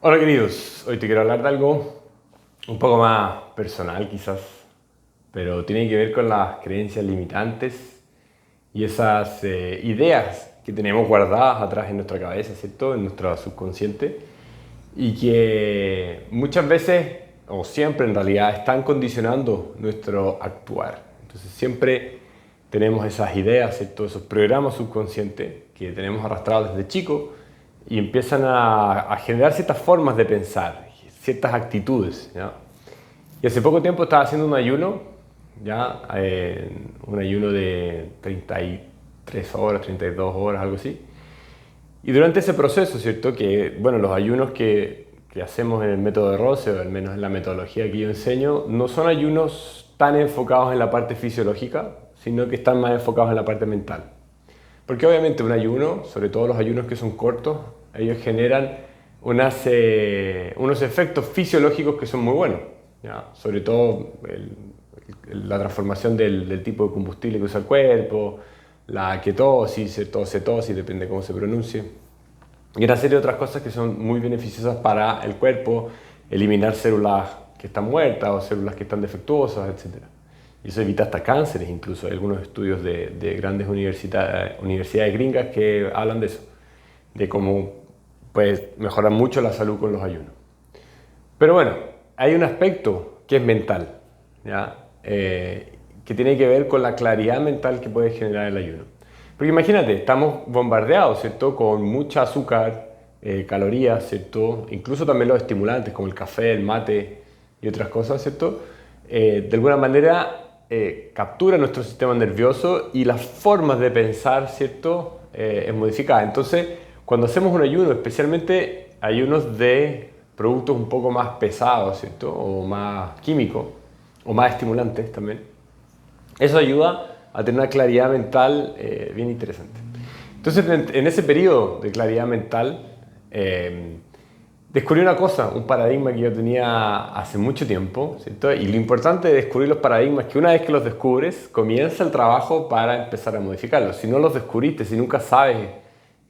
Hola queridos, hoy te quiero hablar de algo un poco más personal quizás, pero tiene que ver con las creencias limitantes y esas ideas que tenemos guardadas atrás en nuestra cabeza, ¿cierto? En nuestro subconsciente y que muchas veces, o siempre en realidad, están condicionando nuestro actuar. Entonces siempre tenemos esas ideas, ¿cierto? Esos programas subconscientes que tenemos arrastrados desde chicos y empiezan a generar ciertas formas de pensar, ciertas actitudes, ¿ya? Y hace poco tiempo estaba haciendo un ayuno, ¿ya? Un ayuno de 33 horas, 32 horas, algo así. Y durante ese proceso, ¿cierto? Que, bueno, los ayunos que hacemos en el método de Rose, o al menos en la metodología que yo enseño, no son ayunos tan enfocados en la parte fisiológica, sino que están más enfocados en la parte mental. Porque obviamente un ayuno, sobre todo los ayunos que son cortos, ellos generan unos efectos fisiológicos que son muy buenos, ¿ya? Sobre todo la transformación del tipo de combustible que usa el cuerpo, la ketosis, cetosis, depende de cómo se pronuncie, y una serie de otras cosas que son muy beneficiosas para el cuerpo, eliminar células que están muertas o células que están defectuosas, etc. Y eso evita hasta cánceres, incluso hay algunos estudios de grandes universidades gringas que hablan de eso, de cómo pues, mejorar mucho la salud con los ayunos. Pero bueno, hay un aspecto que es mental, ¿ya? Que tiene que ver con la claridad mental que puede generar el ayuno. Porque imagínate, estamos bombardeados, ¿cierto? Con mucha azúcar, calorías, ¿cierto? Incluso también los estimulantes como el café, el mate y otras cosas, ¿cierto? De alguna manera captura nuestro sistema nervioso y las formas de pensar, ¿cierto? Es modificada. Entonces, cuando hacemos un ayuno, especialmente ayunos de productos un poco más pesados, ¿cierto? O más químicos, o más estimulantes también, eso ayuda a tener una claridad mental bien interesante. Entonces, en ese periodo de claridad mental, descubrí una cosa, un paradigma que yo tenía hace mucho tiempo, ¿cierto? Y lo importante de descubrir los paradigmas es que una vez que los descubres, comienza el trabajo para empezar a modificarlos. Si no los descubriste, si nunca sabes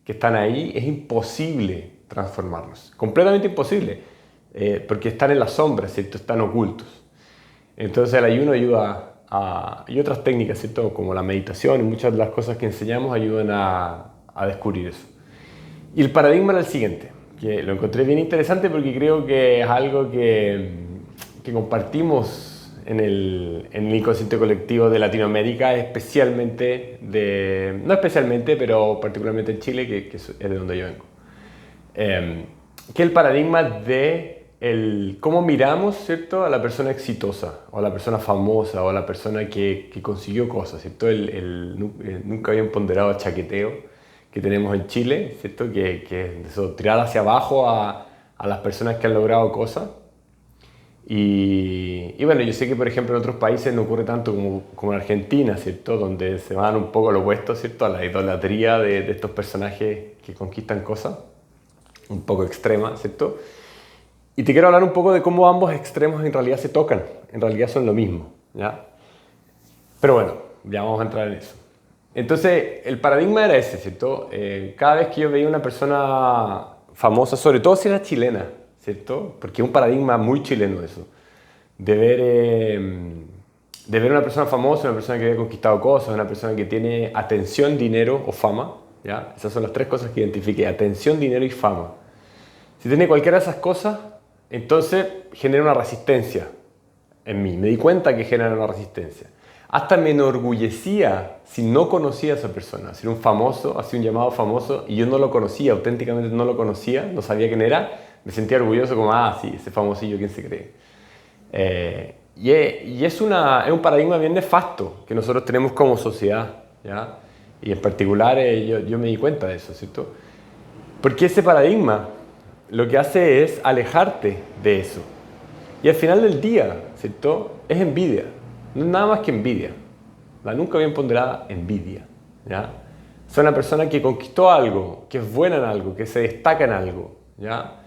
que están ahí, es imposible transformarlos. Completamente imposible, porque están en la sombra, ¿cierto? Están ocultos. Entonces el ayuno ayuda y otras técnicas, ¿cierto? Como la meditación y muchas de las cosas que enseñamos ayudan a descubrir eso. Y el paradigma era el siguiente, que lo encontré bien interesante porque creo que es algo que compartimos en el inconsciente colectivo de Latinoamérica, especialmente no especialmente, pero particularmente en Chile, que es de donde yo vengo. Que es el paradigma de cómo miramos, ¿cierto? A la persona exitosa, o a la persona famosa, o a la persona que consiguió cosas, ¿cierto? Nunca habían ponderado chaqueteo que tenemos en Chile, ¿cierto? Que es eso, tirar hacia abajo a las personas que han logrado cosas. Y bueno, yo sé que por ejemplo en otros países no ocurre tanto como en Argentina, ¿cierto? Donde se van un poco al opuesto, ¿cierto? A la idolatría de estos personajes que conquistan cosas, un poco extrema, ¿cierto? Y te quiero hablar un poco de cómo ambos extremos en realidad se tocan, en realidad son lo mismo, ¿ya? Pero bueno, ya vamos a entrar en eso. Entonces, el paradigma era ese, ¿cierto? Cada vez que yo veía una persona famosa, sobre todo si era chilena, ¿cierto? Porque es un paradigma muy chileno eso, de ver una persona famosa, una persona que había conquistado cosas, una persona que tiene atención, dinero o fama, ¿ya? Esas son las tres cosas que identifiqué, atención, dinero y fama. Si tiene cualquiera de esas cosas, entonces genera una resistencia en mí. Me di cuenta que genera una resistencia. Hasta me enorgullecía si no conocía a esa persona. Si era un famoso, hacía un llamado famoso y yo no lo conocía, auténticamente no lo conocía, no sabía quién era, me sentía orgulloso como, sí, ese famosillo, ¿quién se cree? Y es un paradigma bien nefasto que nosotros tenemos como sociedad, ¿ya? Y en particular yo me di cuenta de eso, ¿cierto? Porque ese paradigma lo que hace es alejarte de eso. Y al final del día, ¿cierto? Es envidia. No es nada más que envidia. La nunca bien ponderada envidia, ¿ya? Es una persona que conquistó algo, que es buena en algo, que se destaca en algo, ¿ya?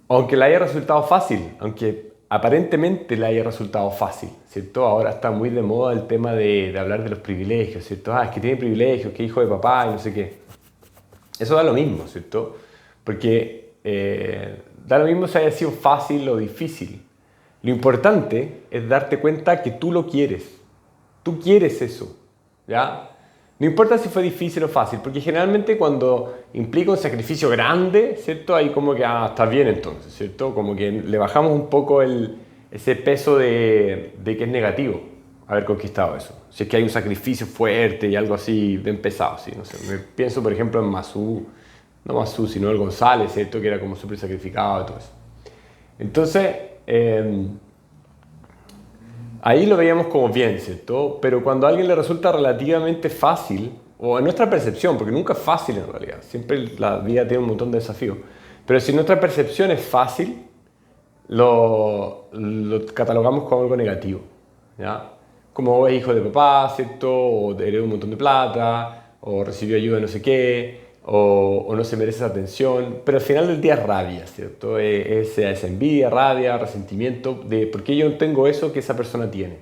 Aunque le haya resultado fácil, aunque aparentemente le haya resultado fácil, ¿cierto? Ahora está muy de moda el tema de hablar de los privilegios, ¿cierto? Es que tiene privilegios, que hijo de papá y no sé qué. Eso da lo mismo, ¿cierto? Porque da lo mismo si haya sido fácil o difícil. Lo importante es darte cuenta que tú lo quieres. Tú quieres eso, ¿ya? No importa si fue difícil o fácil, porque generalmente cuando implica un sacrificio grande, ¿cierto? Ahí como que, está bien entonces, ¿cierto? Como que le bajamos un poco ese peso de que es negativo haber conquistado eso. Si es que hay un sacrificio fuerte y algo así bien pesado, ¿sí? No sé, me pienso por ejemplo en Masú, no Masú, sino el González, ¿cierto? Que era como súper sacrificado y todo eso. Entonces, ahí lo veíamos como bien, ¿cierto? Pero cuando a alguien le resulta relativamente fácil, o en nuestra percepción, porque nunca es fácil en realidad, siempre la vida tiene un montón de desafíos, pero si nuestra percepción es fácil, lo catalogamos como algo negativo, ¿ya? Como es hijo de papá, ¿cierto? O heredó un montón de plata, o recibió ayuda de no sé qué, o no se merece esa atención, pero al final del día es rabia, ¿cierto? Es envidia, rabia, resentimiento de por qué yo no tengo eso que esa persona tiene.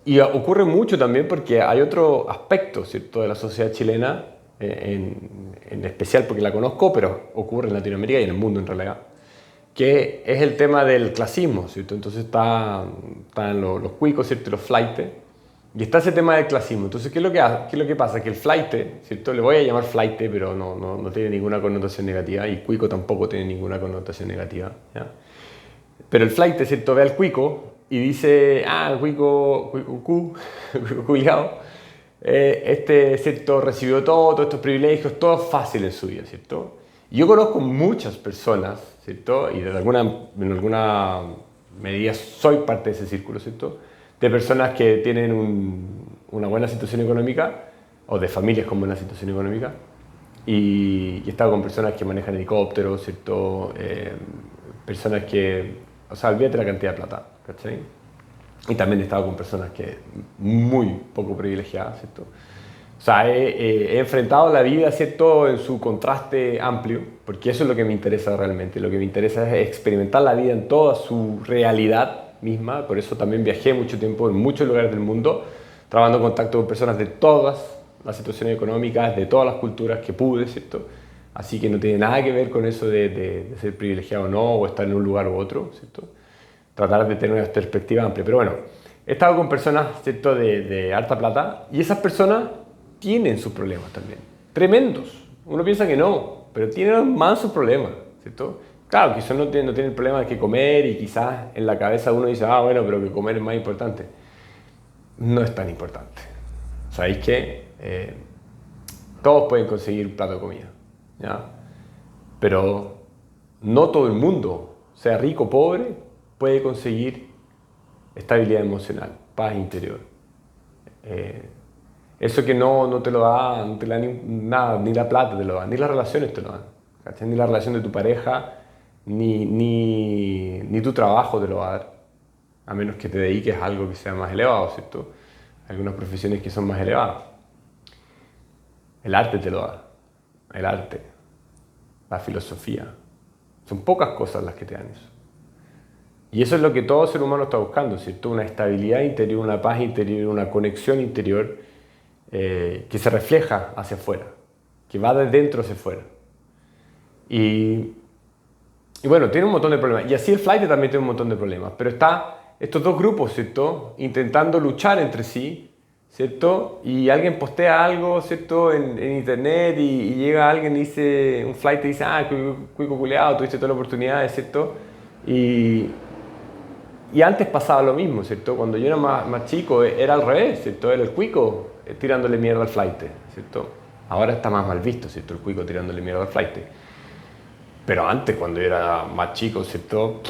Y ocurre mucho también porque hay otro aspecto, ¿cierto? De la sociedad chilena, en especial porque la conozco, pero ocurre en Latinoamérica y en el mundo en realidad, que es el tema del clasismo, ¿cierto? Entonces están los cuicos, ¿cierto? Y los flaites. Y está ese tema del clasismo. Entonces, ¿qué es lo que pasa? Que el flaite, ¿cierto? Le voy a llamar flaite, pero no tiene ninguna connotación negativa. Y cuico tampoco tiene ninguna connotación negativa, ¿ya? Pero el flaite, ¿cierto? Ve al cuico y dice, el cuico culiao, ¿cierto? Recibió todos estos privilegios, todo fácil en su vida, ¿cierto? Y yo conozco muchas personas, ¿cierto? Y en alguna medida soy parte de ese círculo, ¿cierto? De personas que tienen una buena situación económica o de familias con buena situación económica y he estado con personas que manejan helicópteros, ¿cierto? Personas que, o sea, olvídate la cantidad de plata, ¿cachai? Y también he estado con personas que muy poco privilegiadas, ¿cierto? O sea, he enfrentado la vida, ¿cierto?, en su contraste amplio, porque eso es lo que me interesa realmente. Lo que me interesa es experimentar la vida en toda su realidad misma. Por eso también viajé mucho tiempo en muchos lugares del mundo, trabajando en contacto con personas de todas las situaciones económicas, de todas las culturas que pude, ¿cierto? Así que no tiene nada que ver con eso de ser privilegiado o no, o estar en un lugar u otro, ¿cierto? Tratar de tener una perspectiva amplia. Pero bueno, he estado con personas, ¿cierto?, de harta plata, y esas personas tienen sus problemas también, tremendos. Uno piensa que no, pero tienen más sus problemas, ¿cierto? Claro, quizás no tienen el problema de que comer y quizás en la cabeza uno dice, bueno, pero que comer es más importante. No es tan importante. ¿Sabéis qué? Todos pueden conseguir un plato de comida, ¿ya? Pero no todo el mundo, sea rico o pobre, puede conseguir estabilidad emocional, paz interior. Eso que no te lo da, no te lo da nada, ni la plata te lo da, ni las relaciones te lo dan, ¿cachai? Ni la relación de tu pareja, ni tu trabajo te lo va a dar, a menos que te dediques a algo que sea más elevado, ¿cierto? Algunas profesiones que son más elevadas. El arte te lo da, el arte, la filosofía. Son pocas cosas las que te dan eso. Y eso es lo que todo ser humano está buscando, ¿cierto? Una estabilidad interior, una paz interior, una conexión interior que se refleja hacia afuera, que va de dentro hacia afuera. Y bueno, tiene un montón de problemas. Y así el flight también tiene un montón de problemas. Pero está estos dos grupos, ¿cierto?, intentando luchar entre sí, ¿cierto? Y alguien postea algo, ¿cierto?, en internet y llega alguien y dice, un flight y dice, cuico culeado, tuviste todas las oportunidades, ¿cierto? Y antes pasaba lo mismo, ¿cierto? Cuando yo era más chico era al revés, ¿cierto? Era el cuico tirándole mierda al flaite, ¿cierto? Ahora está más mal visto, ¿cierto? El cuico tirándole mierda al flaite. Pero antes, cuando yo era más chico, ¿cierto?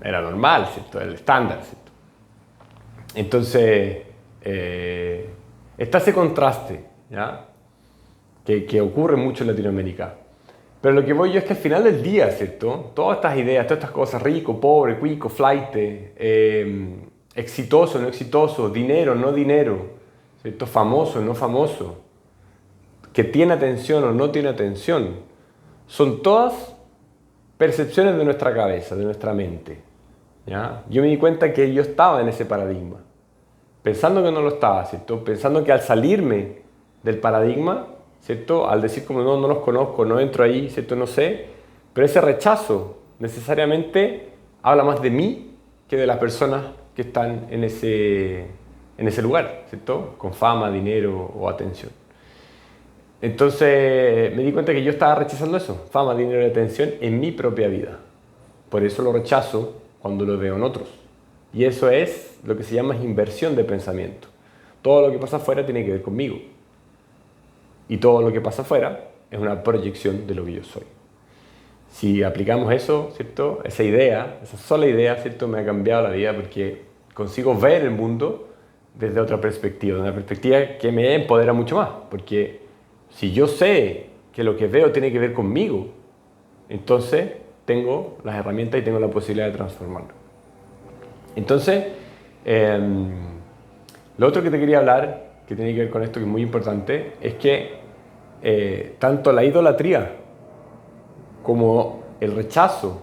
Era normal, ¿cierto? Era el estándar, ¿cierto? Entonces, está ese contraste, ¿ya? Que ocurre mucho en Latinoamérica. Pero lo que voy yo es que al final del día, ¿cierto? Todas estas ideas, todas estas cosas, rico, pobre, cuico, flaite, exitoso, no exitoso, dinero, no dinero, ¿cierto? Famoso, no famoso, que tiene atención o no tiene atención, son todas percepciones de nuestra cabeza, de nuestra mente, ¿ya? Yo me di cuenta que yo estaba en ese paradigma, pensando que no lo estaba, ¿cierto? Pensando que al salirme del paradigma ¿cierto? Al decir como no los conozco, no entro ahí, ¿cierto? No sé. Pero ese rechazo necesariamente habla más de mí que de las personas que están en ese lugar, ¿cierto? Con fama, dinero o atención. Entonces me di cuenta que yo estaba rechazando eso, fama, dinero y atención en mi propia vida. Por eso lo rechazo cuando lo veo en otros. Y eso es lo que se llama inversión de pensamiento. Todo lo que pasa afuera tiene que ver conmigo. Y todo lo que pasa afuera es una proyección de lo que yo soy. Si aplicamos eso, ¿cierto? Esa idea, esa sola idea, ¿cierto? Me ha cambiado la vida porque consigo ver el mundo desde otra perspectiva, de una perspectiva que me empodera mucho más. Porque si yo sé que lo que veo tiene que ver conmigo, entonces tengo las herramientas y tengo la posibilidad de transformarlo. Entonces, lo otro que te quería hablar, que tiene que ver con esto, que es muy importante, es que tanto la idolatría como el rechazo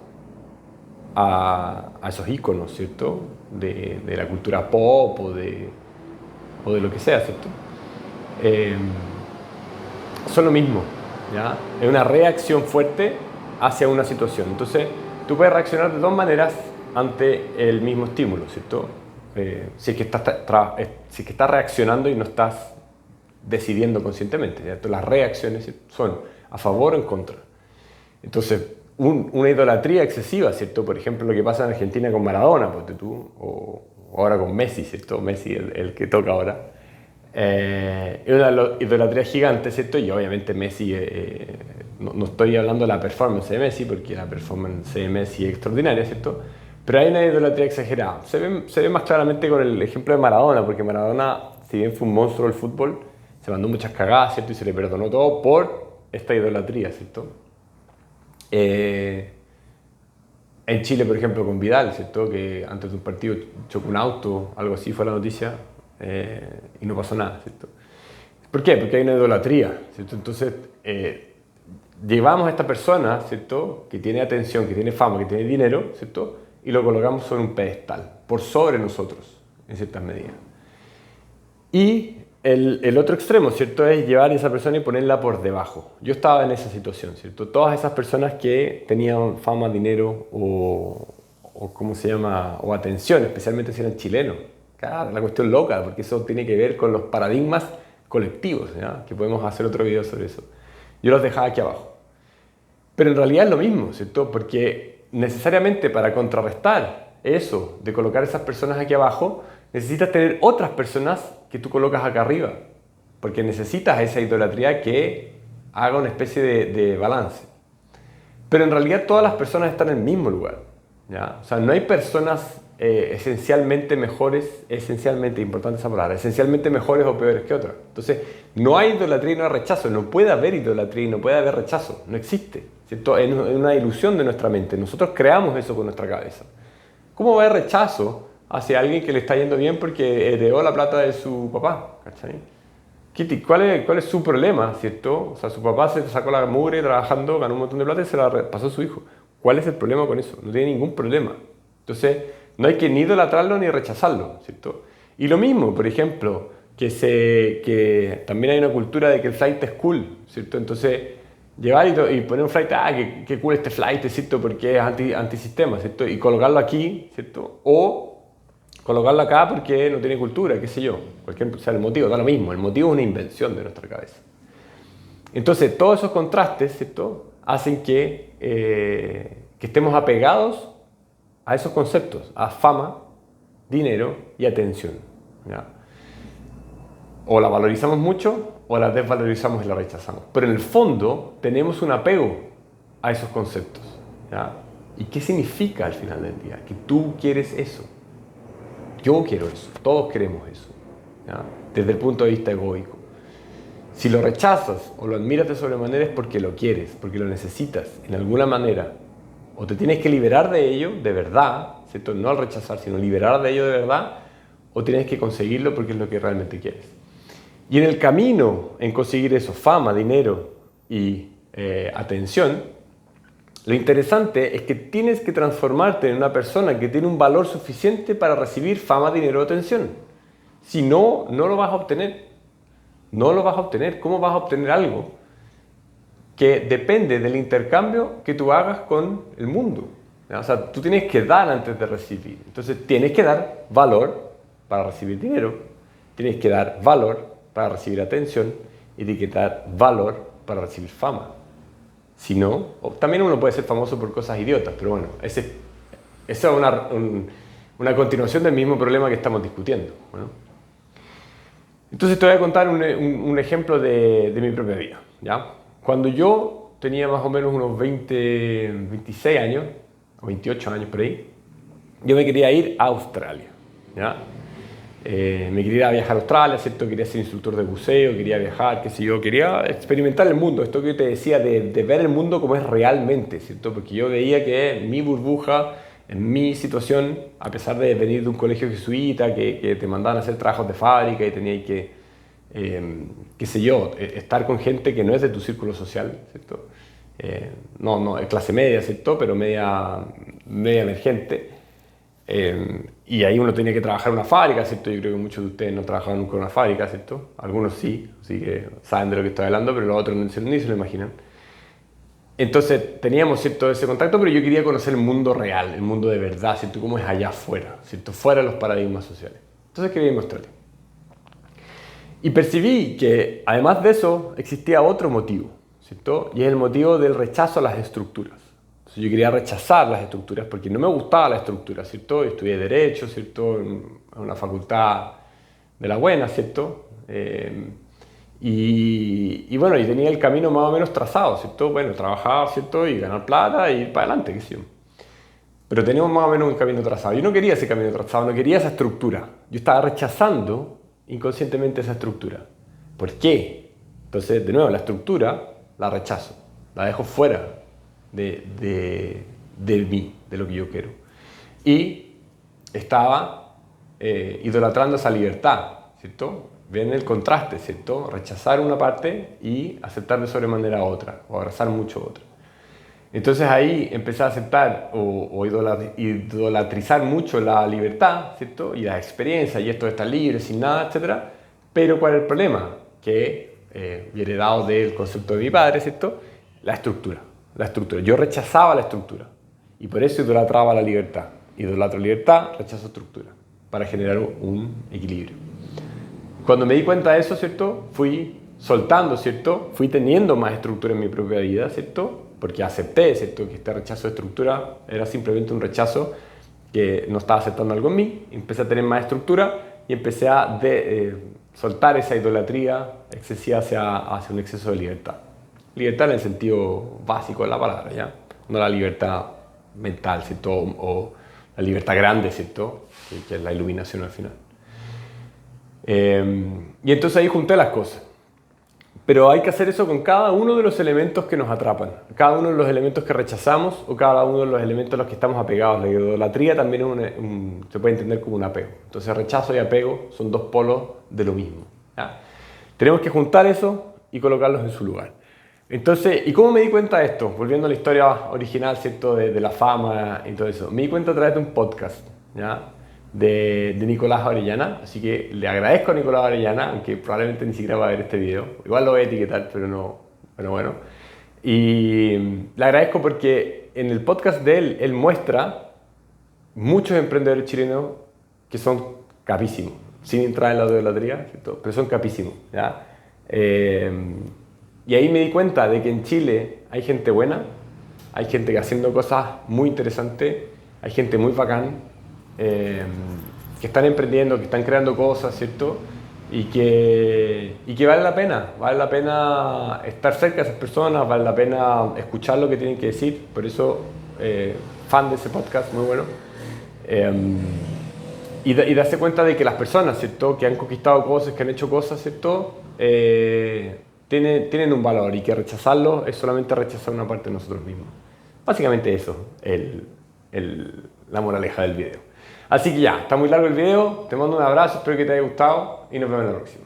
a esos íconos, ¿cierto? De la cultura pop o de lo que sea, ¿cierto? Son lo mismo, ¿ya? Es una reacción fuerte hacia una situación. Entonces, tú puedes reaccionar de dos maneras ante el mismo estímulo, ¿cierto? Si es que estás reaccionando y no estás decidiendo conscientemente, ¿cierto? Las reacciones son a favor o en contra. Entonces, una idolatría excesiva, ¿cierto? Por ejemplo, lo que pasa en Argentina con Maradona, ponte tú, o ahora con Messi, ¿cierto? Messi, el que toca ahora. Es una idolatría gigante, ¿cierto? Y obviamente Messi, no estoy hablando de la performance de Messi, porque la performance de Messi es extraordinaria, ¿cierto? Pero hay una idolatría exagerada. Se ve más claramente con el ejemplo de Maradona, porque Maradona, si bien fue un monstruo del fútbol, se mandó muchas cagadas, ¿cierto? Y se le perdonó todo por esta idolatría, ¿cierto? En Chile, por ejemplo, con Vidal, ¿cierto? Que antes de un partido chocó un auto, algo así fue la noticia, y no pasó nada, ¿cierto? ¿Por qué? Porque hay una idolatría, ¿cierto? Entonces, llevamos a esta persona, ¿cierto? Que tiene atención, que tiene fama, que tiene dinero, ¿cierto? Y lo colocamos sobre un pedestal, por sobre nosotros, en ciertas medidas. Y el otro extremo, ¿cierto? Es llevar a esa persona y ponerla por debajo. Yo estaba en esa situación, ¿cierto? Todas esas personas que tenían fama, dinero o ¿cómo se llama? O atención, especialmente si eran chilenos. Claro, la cuestión loca, porque eso tiene que ver con los paradigmas colectivos, ¿ya? Que podemos hacer otro video sobre eso. Yo los dejaba aquí abajo. Pero en realidad es lo mismo, ¿cierto? Porque necesariamente para contrarrestar eso de colocar a esas personas aquí abajo, necesitas tener otras personas que tú colocas acá arriba. Porque necesitas esa idolatría que haga una especie de balance. Pero en realidad todas las personas están en el mismo lugar, ¿ya? O sea, no hay personas esencialmente mejores, esencialmente, importante esa palabra, esencialmente mejores o peores que otras. Entonces, no hay idolatría y no hay rechazo. No puede haber idolatría y no puede haber rechazo. No existe, ¿cierto? Es una ilusión de nuestra mente. Nosotros creamos eso con nuestra cabeza. ¿Cómo va a haber rechazo hacia alguien que le está yendo bien porque heredó la plata de su papá? ¿Cachai? ¿Cuál es su problema, cierto? O sea, su papá se sacó la mugre trabajando, ganó un montón de plata y se la pasó a su hijo. ¿Cuál es el problema con eso? No tiene ningún problema. Entonces, no hay que ni idolatrarlo ni rechazarlo, ¿cierto? Y lo mismo, por ejemplo, que también hay una cultura de que el flight es cool, ¿cierto? Entonces, llevar y poner un flight, qué cool este flight, ¿cierto? Porque es antisistema, ¿cierto? Y colocarlo aquí, ¿cierto? O colocarlo acá porque no tiene cultura, qué sé yo. Cualquier sea el motivo, da lo mismo. El motivo es una invención de nuestra cabeza. Entonces, todos esos contrastes, ¿cierto? Hacen que estemos apegados a esos conceptos, a fama, dinero y atención, ¿ya? O la valorizamos mucho o la desvalorizamos y la rechazamos. Pero en el fondo tenemos un apego a esos conceptos, ¿ya? ¿Y qué significa al final del día? Que tú quieres eso. Yo quiero eso. Todos queremos eso, ¿ya? Desde el punto de vista egoico. Si lo rechazas o lo admiras de sobremanera es porque lo quieres, porque lo necesitas en alguna manera. O te tienes que liberar de ello de verdad, ¿cierto? No al rechazar, sino liberar de ello de verdad, o tienes que conseguirlo porque es lo que realmente quieres. Y en el camino, en conseguir eso, fama, dinero y atención, lo interesante es que tienes que transformarte en una persona que tiene un valor suficiente para recibir fama, dinero o atención. Si no, no lo vas a obtener. no lo vas a obtener. ¿Cómo vas a obtener algo que depende del intercambio que tú hagas con el mundo? O sea, tú tienes que dar antes de recibir. Entonces, tienes que dar valor para recibir dinero, tienes que dar valor para recibir atención y tienes que dar valor para recibir fama. Si no, también uno puede ser famoso por cosas idiotas, pero bueno, esa es una continuación del mismo problema que estamos discutiendo. Bueno, entonces te voy a contar un ejemplo de mi propia vida, ¿ya? Cuando yo tenía más o menos unos 26 años, o 28 años por ahí, yo me quería ir a Australia, ¿ya? Me quería ir a viajar a Australia, ¿cierto? Quería ser instructor de buceo, quería viajar, qué sé yo, quería experimentar el mundo, esto que yo te decía de ver el mundo como es realmente, ¿cierto? Porque yo veía que mi burbuja, en mi situación, a pesar de venir de un colegio jesuita, que te mandaban a hacer trabajos de fábrica y tenías que, qué sé yo, estar con gente que no es de tu círculo social, ¿cierto? No, es clase media, ¿cierto? Pero media emergente. Y ahí uno tenía que trabajar en una fábrica, ¿cierto? Yo creo que muchos de ustedes no trabajaban nunca en una fábrica, ¿cierto? Algunos sí, así que saben de lo que estoy hablando, pero los otros ni se lo imaginan. Entonces teníamos, ¿cierto?, ese contacto, pero yo quería conocer el mundo real, el mundo de verdad, ¿cierto? Cómo es allá afuera, ¿cierto? Fuera de los paradigmas sociales. Entonces quería irme a Australia. Y percibí que, además de eso, existía otro motivo, ¿cierto? Y es el motivo del rechazo a las estructuras. Entonces, yo quería rechazar las estructuras porque no me gustaba la estructura, ¿cierto? Estudié Derecho, ¿cierto? En una facultad de la buena, ¿cierto? Y bueno, y tenía el camino más o menos trazado, ¿cierto? Bueno, trabajar, ¿cierto? Y ganar plata y ir para adelante, qué sé yo. Pero teníamos más o menos un camino trazado. Yo no quería ese camino trazado, no quería esa estructura. Yo estaba rechazando inconscientemente esa estructura. ¿Por qué? Entonces, de nuevo, la estructura la rechazo, la dejo fuera de mí, de lo que yo quiero. Y estaba idolatrando esa libertad, ¿cierto? Ven el contraste, ¿cierto? Rechazar una parte y aceptar de sobremanera otra, o abrazar mucho otra. Entonces ahí empecé a aceptar o idolatrizar mucho la libertad, ¿cierto? Y la experiencia, y esto de estar libre, sin nada, etc. Pero ¿cuál es el problema? Que, heredado del concepto de mi padre, ¿cierto? La estructura. Yo rechazaba la estructura y por eso idolatraba la libertad. Idolatro libertad, rechazo estructura, para generar un equilibrio. Cuando me di cuenta de eso, ¿cierto? Fui soltando, ¿cierto? Fui teniendo más estructura en mi propia vida, ¿cierto? Porque acepté, ¿cierto?, que este rechazo de estructura era simplemente un rechazo que no estaba aceptando algo en mí. Empecé a tener más estructura y empecé a soltar esa idolatría excesiva hacia un exceso de libertad. Libertad en el sentido básico de la palabra, ¿ya? No la libertad mental, ¿cierto? O la libertad grande, ¿cierto? Que es la iluminación al final. Y entonces ahí junté las cosas. Pero hay que hacer eso con cada uno de los elementos que nos atrapan, cada uno de los elementos que rechazamos o cada uno de los elementos a los que estamos apegados. La idolatría también se puede entender como un apego. Entonces rechazo y apego son dos polos de lo mismo, ¿ya? Tenemos que juntar eso y colocarlos en su lugar. Entonces, ¿y cómo me di cuenta de esto? Volviendo a la historia original, ¿cierto? De la fama y todo eso. Me di cuenta a través de un podcast, ¿ya?, de Nicolás Orellana, así que le agradezco a Nicolás Orellana, aunque probablemente ni siquiera va a ver este video, igual lo voy a etiquetar, pero no, bueno. Y le agradezco porque en el podcast de él muestra muchos emprendedores chilenos que son capísimos, sin entrar en la idolatría, ¿cierto?, pero son capísimos, ¿ya? Y ahí me di cuenta de que en Chile hay gente buena, hay gente que haciendo cosas muy interesantes, hay gente muy bacán, que están emprendiendo, que están creando cosas, ¿cierto? Y que vale la pena estar cerca de esas personas, vale la pena escuchar lo que tienen que decir. Por eso, fan de ese podcast, muy bueno. Y darse cuenta de que las personas, ¿cierto?, que han conquistado cosas, que han hecho cosas, ¿cierto?, tienen un valor, y que rechazarlo es solamente rechazar una parte de nosotros mismos. Básicamente eso, la moraleja del video. Así que ya, está muy largo el video, te mando un abrazo, espero que te haya gustado y nos vemos en la próxima.